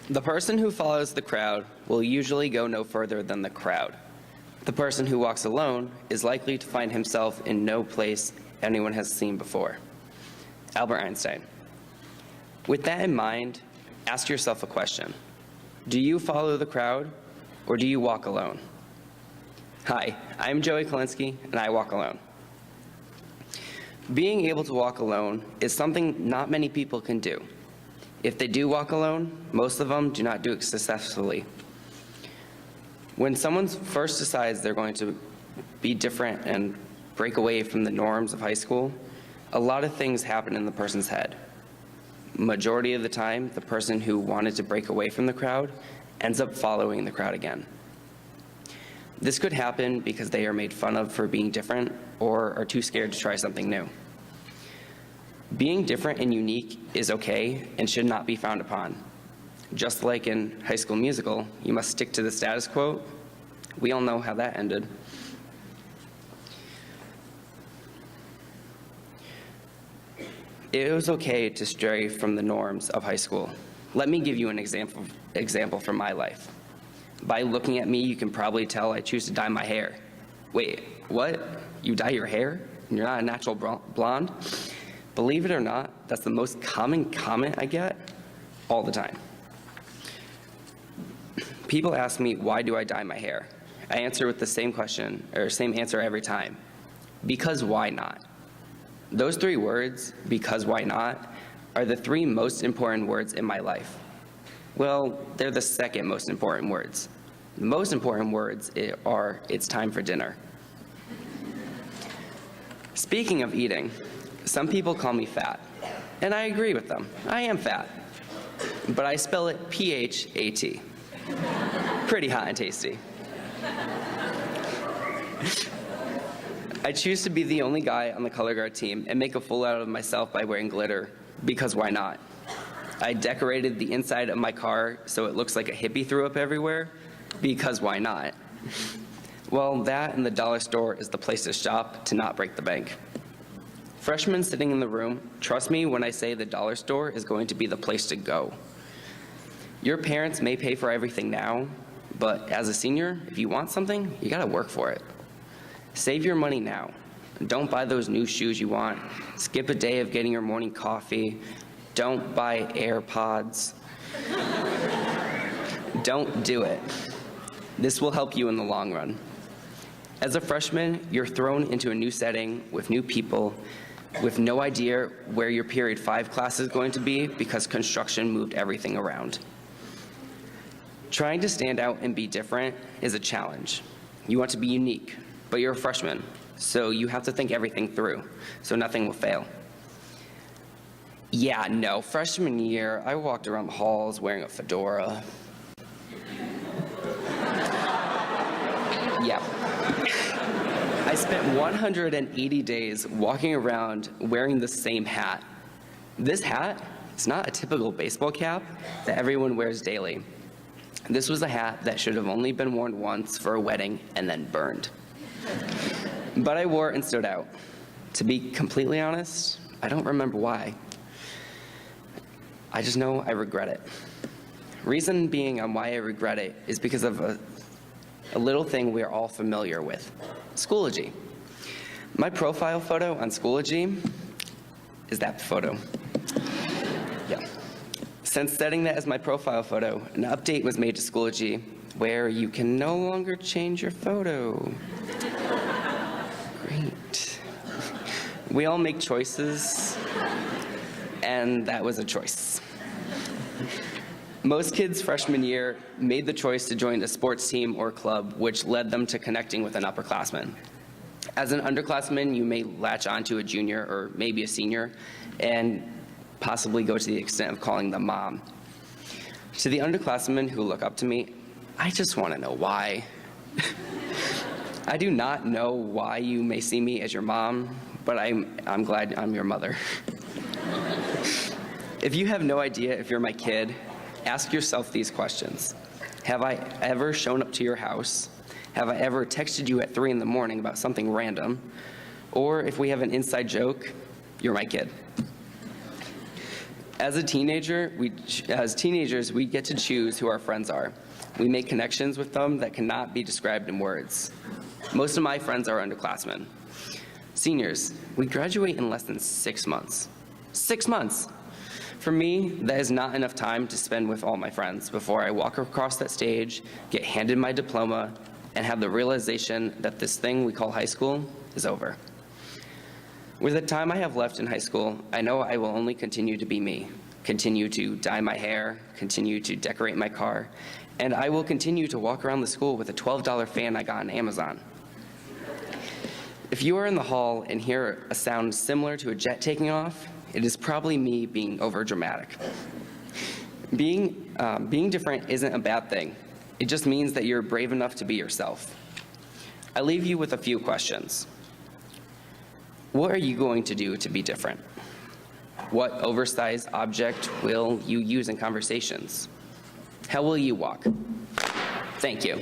The person who follows the crowd will usually go no further than the crowd. The person who walks alone is likely to find himself in no place anyone has seen before. Albert Einstein. With that in mind, ask yourself a question. Do you follow the crowd, or do you walk alone? Hi, I'm Joey Kalinsky, and I walk alone. Being able to walk alone is something not many people can do. If they do walk alone, most of them do not do it successfully. When someone first decides they're going to be different and break away from the norms of high school, a lot of things happen in the person's head. Majority of the time, the person who wanted to break away from the crowd ends up following the crowd again. This could happen because they are made fun of for being different or are too scared to try something new. Being different and unique is okay and should not be frowned upon. Just like in High School Musical, you must stick to the status quo. We all know how that ended. It was okay to stray from the norms of high school. Let me give you an example from my life. By looking at me, you can probably tell I choose to dye my hair. Wait, what? You dye your hair? And you're not a natural blonde? Believe it or not, that's the most common comment I get all the time. People ask me, why do I dye my hair? I answer with the same question, or same answer every time. Because why not? Those three words, because why not, are the three most important words in my life. Well, they're the second most important words. The most important words are, it's time for dinner. Speaking of eating, some people call me fat, and I agree with them. I am fat, but I spell it P-H-A-T. Pretty hot and tasty. I choose to be the only guy on the color guard team and make a fool out of myself by wearing glitter, because why not? I decorated the inside of my car so it looks like a hippie threw up everywhere, because why not? Well, that and the dollar store is the place to shop to not break the bank. Freshmen sitting in the room, trust me when I say the dollar store is going to be the place to go. Your parents may pay for everything now, but as a senior, if you want something, you gotta work for it. Save your money now. Don't buy those new shoes you want. Skip a day of getting your morning coffee. Don't buy AirPods. Don't do it. This will help you in the long run. As a freshman, you're thrown into a new setting with new people, with no idea where your period 5 class is going to be because construction moved everything around. Trying to stand out and be different is a challenge. You want to be unique, but you're a freshman, so you have to think everything through, so nothing will fail. Yeah, no, freshman year, I walked around the halls wearing a fedora. Yeah. I spent 180 days walking around wearing the same hat. This hat is not a typical baseball cap that everyone wears daily. This was a hat that should have only been worn once for a wedding and then burned. But I wore it and stood out. To be completely honest, I don't remember why. I just know I regret it. Reason being on why I regret it is because of a little thing we are all familiar with, Schoology. My profile photo on Schoology is that photo. Yeah. Since setting that as my profile photo, an update was made to Schoology where you can no longer change your photo. Great. We all make choices, and that was a choice. Most kids freshman year made the choice to join a sports team or club, which led them to connecting with an upperclassman. As an underclassman, you may latch onto a junior or maybe a senior and possibly go to the extent of calling them mom. To the underclassmen who look up to me, I just want to know why. I do not know why you may see me as your mom, but I'm glad I'm your mother. If you have no idea if you're my kid, ask yourself these questions. Have I ever shown up to your house? Have I ever texted you at 3 in the morning about something random? Or if we have an inside joke, you're my kid. As teenagers, we get to choose who our friends are. We make connections with them that cannot be described in words. Most of my friends are underclassmen. Seniors, we graduate in less than 6 months. 6 months! For me, that is not enough time to spend with all my friends before I walk across that stage, get handed my diploma, and have the realization that this thing we call high school is over. With the time I have left in high school, I know I will only continue to be me, continue to dye my hair, continue to decorate my car, and I will continue to walk around the school with a $12 fan I got on Amazon. If you are in the hall and hear a sound similar to a jet taking off, it is probably me being overdramatic. Being different isn't a bad thing. It just means that you're brave enough to be yourself. I leave you with a few questions. What are you going to do to be different? What oversized object will you use in conversations? How will you walk? Thank you.